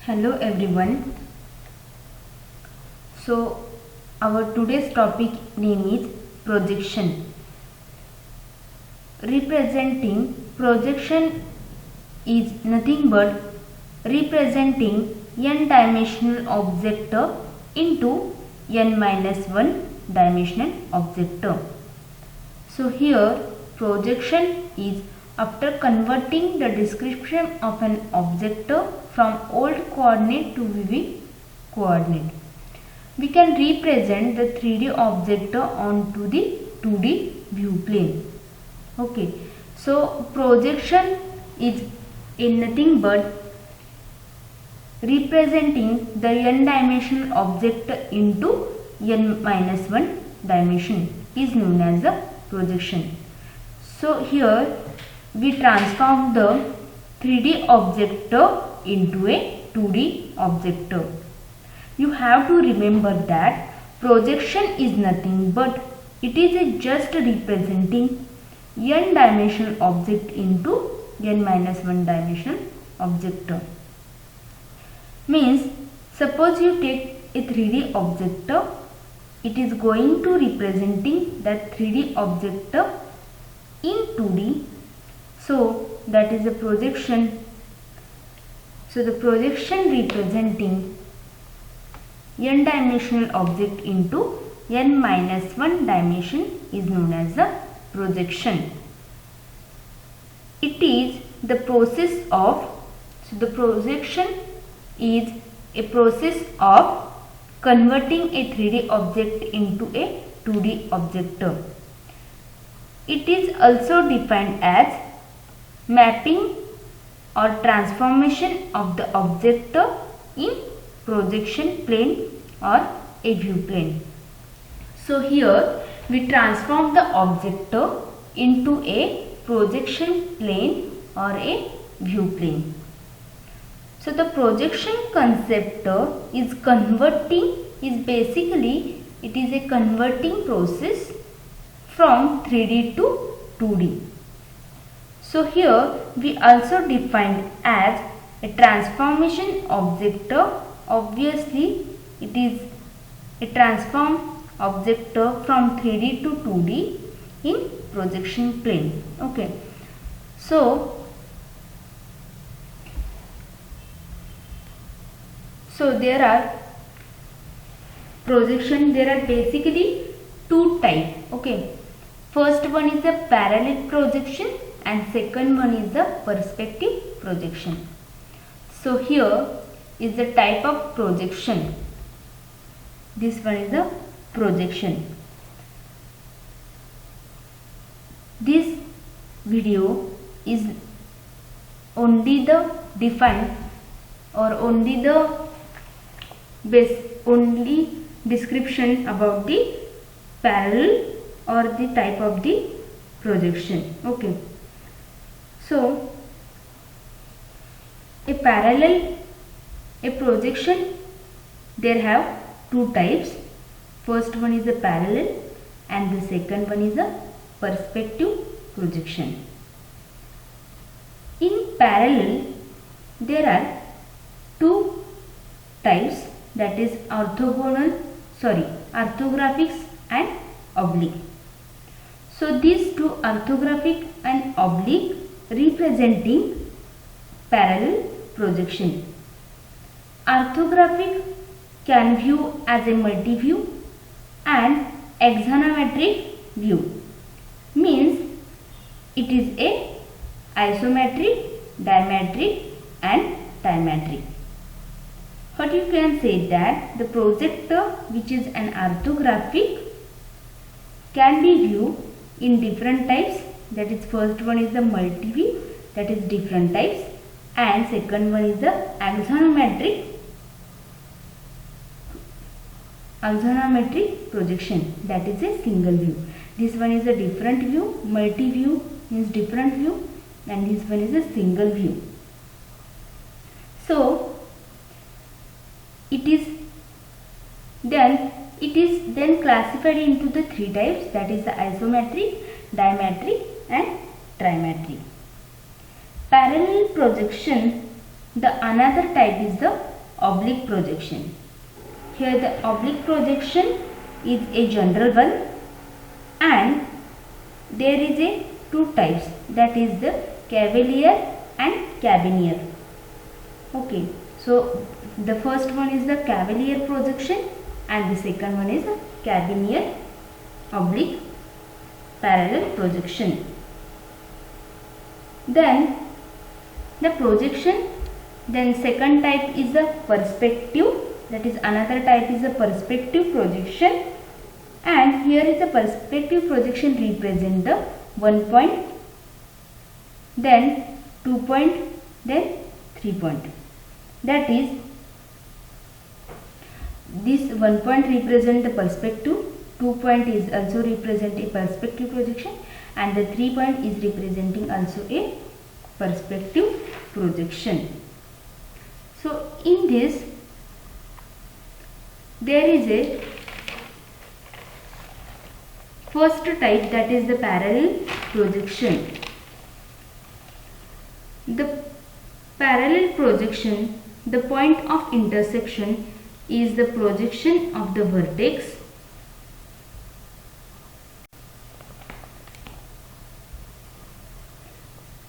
Hello everyone. So our today's topic name is projection. Representing projection is nothing but representing n-dimensional object into n-1 dimensional object. So here projection is after converting the description of an object from old coordinate to vivid coordinate, we can represent the 3D object onto the 2D view plane. Okay, so projection is in nothing but representing the n-dimensional object into n-1 dimension is known as a projection. So here we transform the 3D object into a 2D object. You have to remember that projection is nothing but it is just representing n-dimensional object into n-1 dimensional object. Means suppose you take a 3D object, it is going to representing that 3D object in 2D. So that is a projection. So the projection representing n-dimensional object into n-1 dimension is known as a projection. It is the process of, so the projection is a process of converting a 3D object into a 2D object. It is also defined as mapping or transformation of the object in projection plane or a view plane. So here we transform the object into a projection plane or a view plane. So the projection concept is basically it is a converting process from 3D to 2D. So here we also defined as a transformation object. Obviously it is a transform object from 3D to 2D in projection plane. Okay. So there are projection, there are basically two types. Okay. First one is the parallel projection and second one is the perspective projection. So here is the type of projection. This one is the projection. This video is only the defined or only the only description about the parallel or the type of the projection. Okay. So a projection, there have two types. First one is a parallel and the second one is a perspective projection. In parallel there are two types, that is orthographics and oblique. So these two, orthographic and oblique, representing parallel projection. Orthographic can view as a multi-view and axonometric view. Means it is a isometric, dimetric and trimetric. But you can say that the projector, which is an orthographic, can be viewed in different types. That is, first one is the multi-view, that is different types, and second one is the axonometric projection, that is a single view. This one is a different view, multi-view means different view, and this one is a single view. So it is then classified into the three types, that is the isometric, dimetric and trimetric. Parallel projection, the another type is the oblique projection. Here the oblique projection is a general one, and there is a two types, that is the cavalier and Cabannier. Okay, so the first one is the cavalier projection and the second one is the Cabannier oblique parallel projection. Then the projection, then second type is the perspective, that is another type is the perspective projection, and here is the perspective projection represent the 1 point, then 2 point, then 3 point. That is, this 1 point represent the perspective, 2 point is also represent a perspective projection, and the 3 point is representing also a perspective projection. So in this there is a first type, that is the parallel projection. The parallel projection, the point of intersection is the projection of the vertex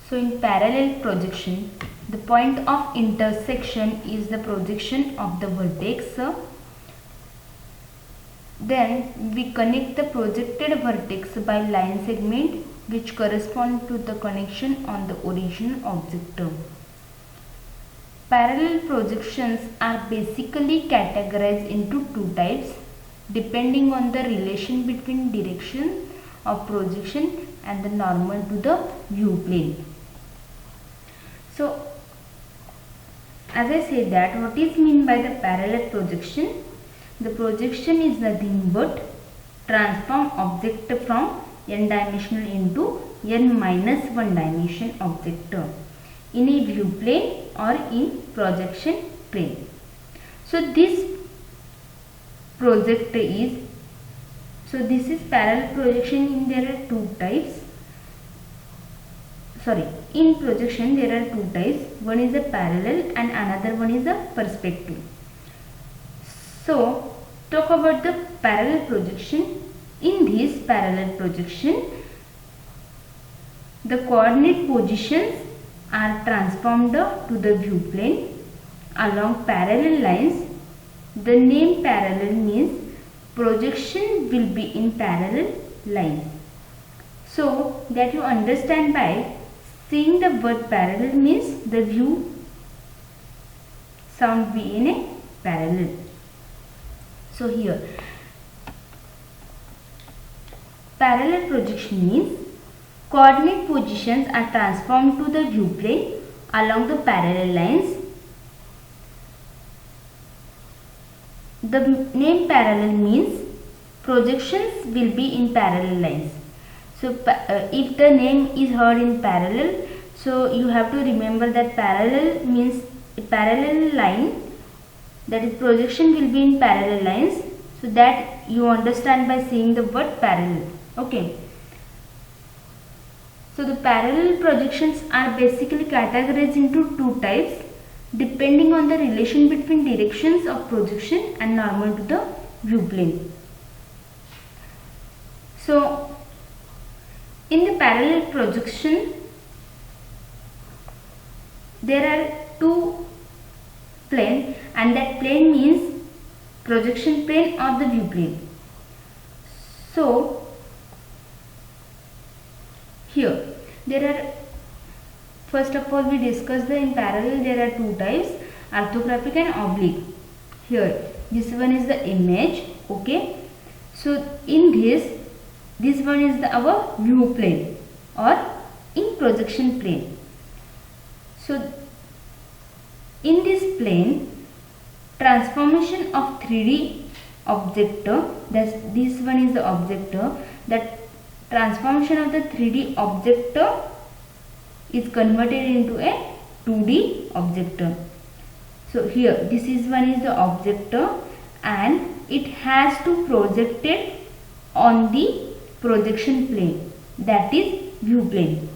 So in parallel projection, the point of intersection is the projection of the vertex. Then we connect the projected vertex by line segment which correspond to the connection on the original object. Parallel projections are basically categorized into two types depending on the relation between direction of projection and the normal to the view plane. So as I said that what is meant by the parallel projection? The projection is nothing but transform object from n dimensional into n minus 1 dimension object in a view plane or in projection plane. So this project is, so this is parallel projection. In there are two types. In projection there are two types. One is a parallel and another one is a perspective. So talk about the parallel projection. In this parallel projection, the coordinate positions are transformed to the view plane along parallel lines. The name parallel means projection will be in parallel lines. So that you understand by seeing the word parallel means the view sound be in a parallel. So here parallel projection means coordinate positions are transformed to the view plane along the parallel lines. The name parallel means projections will be in parallel lines. So if the name is heard in parallel, so you have to remember that parallel means a parallel line, that is projection will be in parallel lines. So that you understand by seeing the word parallel. Okay. So the parallel projections are basically categorized into two types depending on the relation between directions of projection and normal to the view plane. So in the parallel projection there are two plane, and that plane means projection plane or the view plane. So here there are, first of all we discussed in parallel there are two types, orthographic and oblique. Here this one is the image. Okay, so in this one is our view plane or in projection plane. So in this plane, transformation of 3D object, that this one is the object, that transformation of the 3D object is converted into a 2D object. So here this is one is the object and it has to project it on the projection plane, that is view plane.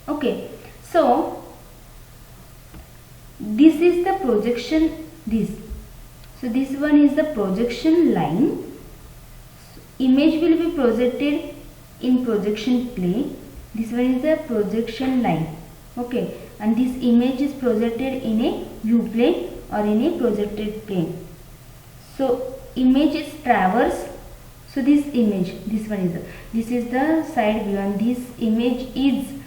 Okay, so this is the projection, this. So this one is the projection line. Image will be projected in projection plane. This one is the projection line. Okay, and this image is projected in a view plane or in a projected plane. So image is traverse. So this image, this one is this is the side view, and this image is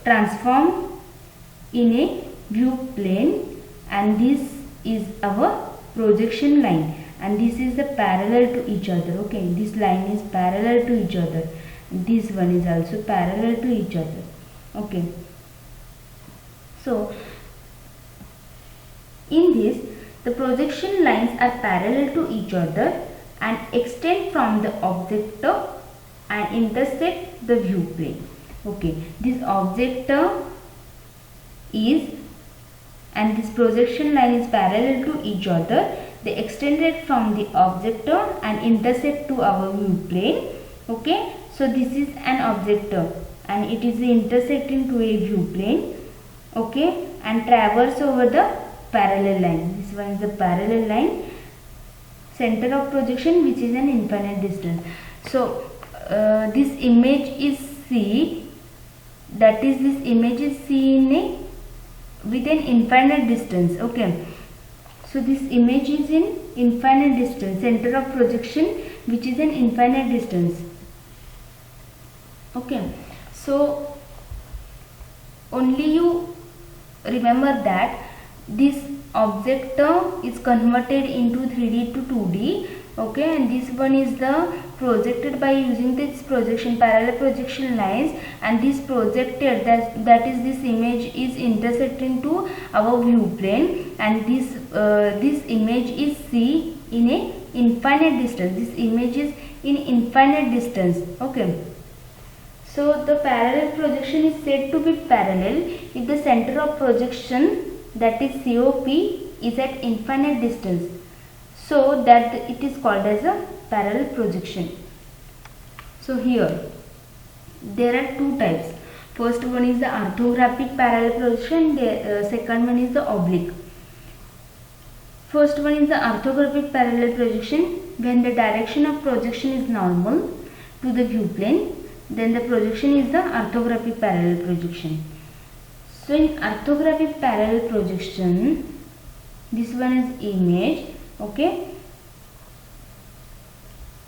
transformed in a view plane, and this is our projection line, and this is the parallel to each other. Okay, this line is parallel to each other. This one is also parallel to each other. Okay, so in this, the projection lines are parallel to each other and extend from the objector and intersect the view plane. Okay, this objector is, and this projection line is parallel to each other. They extended from the objector and intersect to our view plane. Okay, so this is an objector and it is intersecting to a view plane. Okay, and traverse over the parallel line. This one is the parallel line. Center of projection, which is an infinite distance. So this image is C, that is, this image is seen with an infinite distance. Okay, so this image is in infinite distance, center of projection which is an infinite distance. Okay, so only you remember that this objector is converted into 3D to 2D. Okay, and this one is the projected by using this projection, parallel projection lines, and this projected, that is, this image is intersecting to our view plane, and this image is C in a infinite distance. This image is in infinite distance. Okay, so the parallel projection is said to be parallel if the center of projection, that is COP, is at infinite distance, so that it is called as a parallel projection. So here there are two types. First one is the orthographic parallel projection, the second one is the oblique. First one is the orthographic parallel projection. When the direction of projection is normal to the view plane, then the projection is the orthographic parallel projection. So in orthographic parallel projection, this one is image. Okay,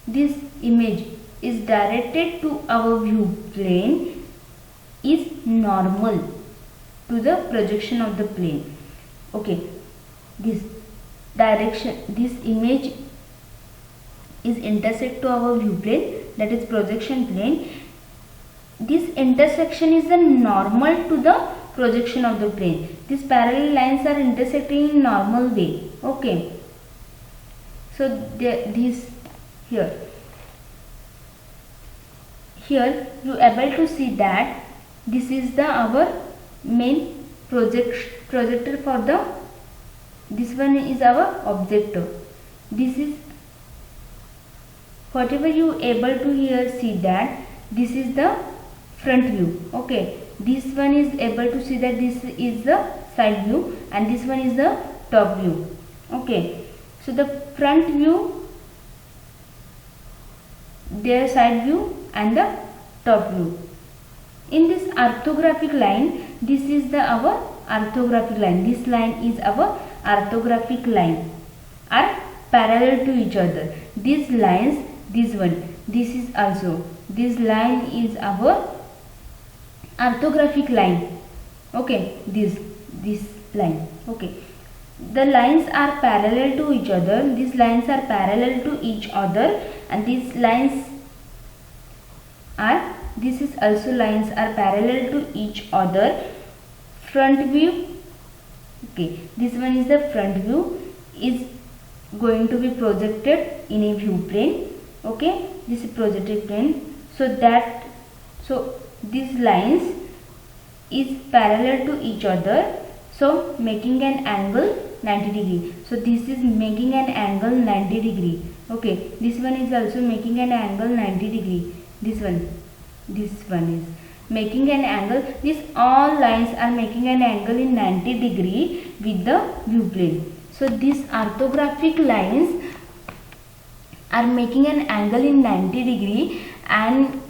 this image is directed to our view plane, is normal to the projection of the plane. Okay, this direction, this image is intersect to our view plane, that is projection plane. This intersection is the normal to the projection of the plane. These parallel lines are intersecting in normal way. Okay, so this here you able to see that this is the our main projector for the, this one is our objector. This is whatever you able to here see that this is the front view. Okay, this one is able to see that this is the side view and this one is the top view. Okay, so the front view, their side view and the top view. In this orthographic line, this is the our orthographic line. This line is our orthographic line, are parallel to each other. These lines, this one, this is also, this line is our orthographic line. Okay, this line. Okay, the lines are parallel to each other. These lines are parallel to each other, and these lines are, this is also lines are parallel to each other. Front view. Okay, this one is the front view, is going to be projected in a view plane. Okay, this is projected plane. So these lines is parallel to each other, so making an angle 90 degree. So this is making an angle 90 degree. Okay, this one is also making an angle 90 degree. This one is making an angle. These all lines are making an angle in 90 degree with the view plane. So these orthographic lines are making an angle in 90 degree, and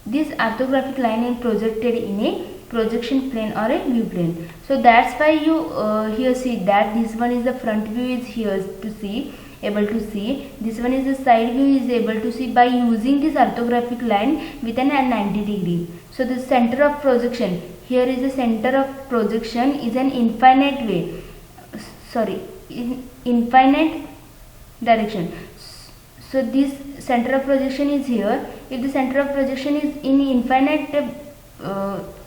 this orthographic line is projected in a projection plane or a view plane. So that's why you here see that this one is the front view is here to see, able to see. This one is the side view is able to see by using this orthographic line within a 90 degree. So the center of projection, here is the center of projection is an infinite way, in infinite direction. So this center of projection is here. If the center of projection is in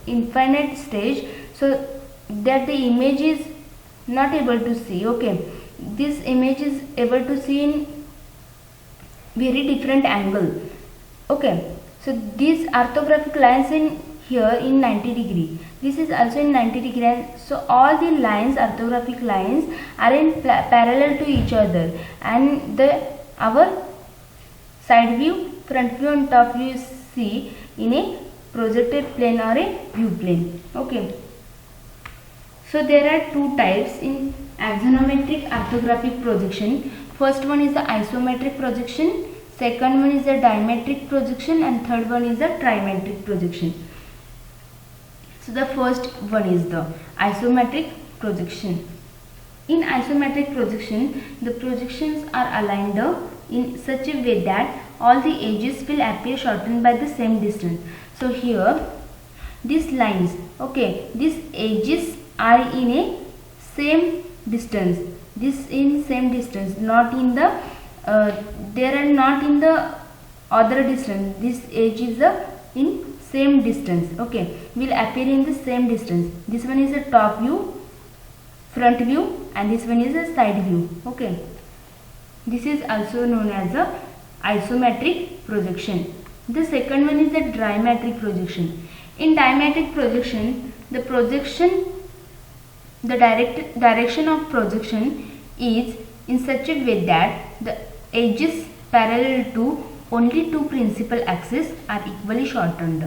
infinite stage, so that the image is not able to see. Okay, this image is able to see in very different angle. Okay, so these orthographic lines in here in 90 degree, this is also in 90 degree, and so all the lines, orthographic lines, are in parallel to each other, and our side view, front view and top view is see in a projected plane or a view plane. Okay, so there are two types in axonometric orthographic projection. First one is the isometric projection, second one is the diametric projection, and third one is the trimetric projection. So the first one is the isometric projection. In isometric projection, the projections are aligned in such a way that all the edges will appear shortened by the same distance. So here these lines, okay, these edges are in a same distance, this in same distance, not in the they are not in the other distance. This edge is in same distance, okay, will appear in the same distance. This one is a top view, front view, and this one is a side view. Okay, this is also known as a isometric projection. The second one is the trimetric projection. In trimetric projection, the direction of projection is in such a way that the edges parallel to only two principal axes are equally shortened.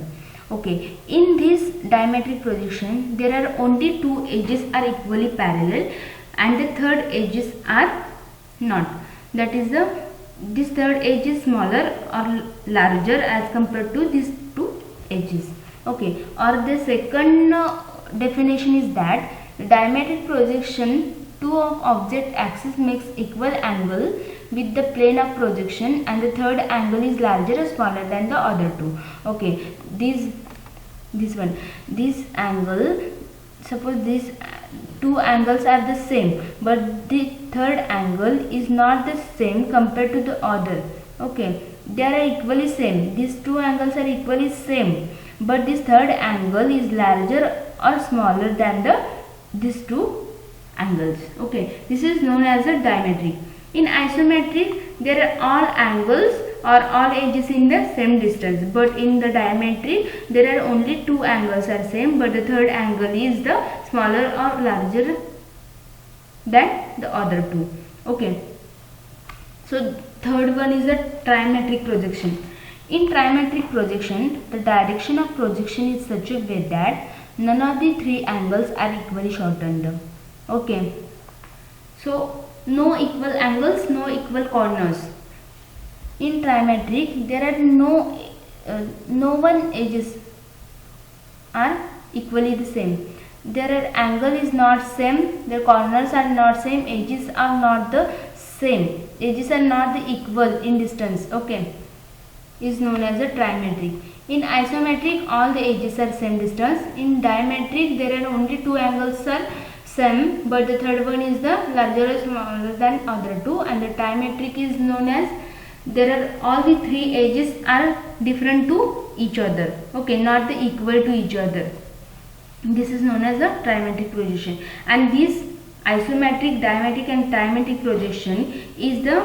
Okay, in this diametric projection, there are only two edges are equally parallel, and the third edges are not. That is this third edge is smaller or larger as compared to these two edges. Okay, or the second definition is that diametric projection, two of object axis makes equal angle with the plane of projection, and the third angle is larger or smaller than the other two. Okay, this angle, suppose these two angles are the same, but the third angle is not the same compared to the other. Okay, they are equally same, these two angles are equally same, but this third angle is larger or smaller than these two angles. Okay, this is known as a diametric. In isometric, there are all angles or all edges in the same distance, but in the diametric there are only two angles are same, but the third angle is the smaller or larger than the other two. Okay, so third one is the trimetric projection. In trimetric projection, the direction of projection is such a way that none of the three angles are equally shortened. Okay, so no equal angles, no equal corners. In trimetric, there are no one edges are equally the same. Their angle is not same, their corners are not same, edges are not the same. Edges are not the equal in distance. Okay, is known as a trimetric. In isometric, all the edges are same distance. In diametric, there are only two angles are same, but the third one is the larger or smaller than other two, and the trimetric is known as there are all the three edges are different to each other. Okay, not the equal to each other. This is known as a trimetric projection, and this isometric, diametric and trimetric projection is the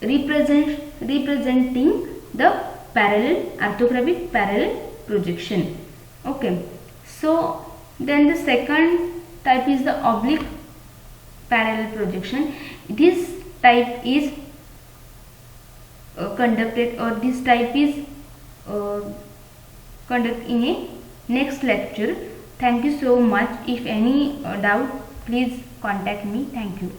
representing the parallel orthographic parallel projection. Okay, so then the second type is the oblique parallel projection. This type is conducted, or this type is conduct in a next lecture. Thank you so much. If any doubt, please contact me. Thank you.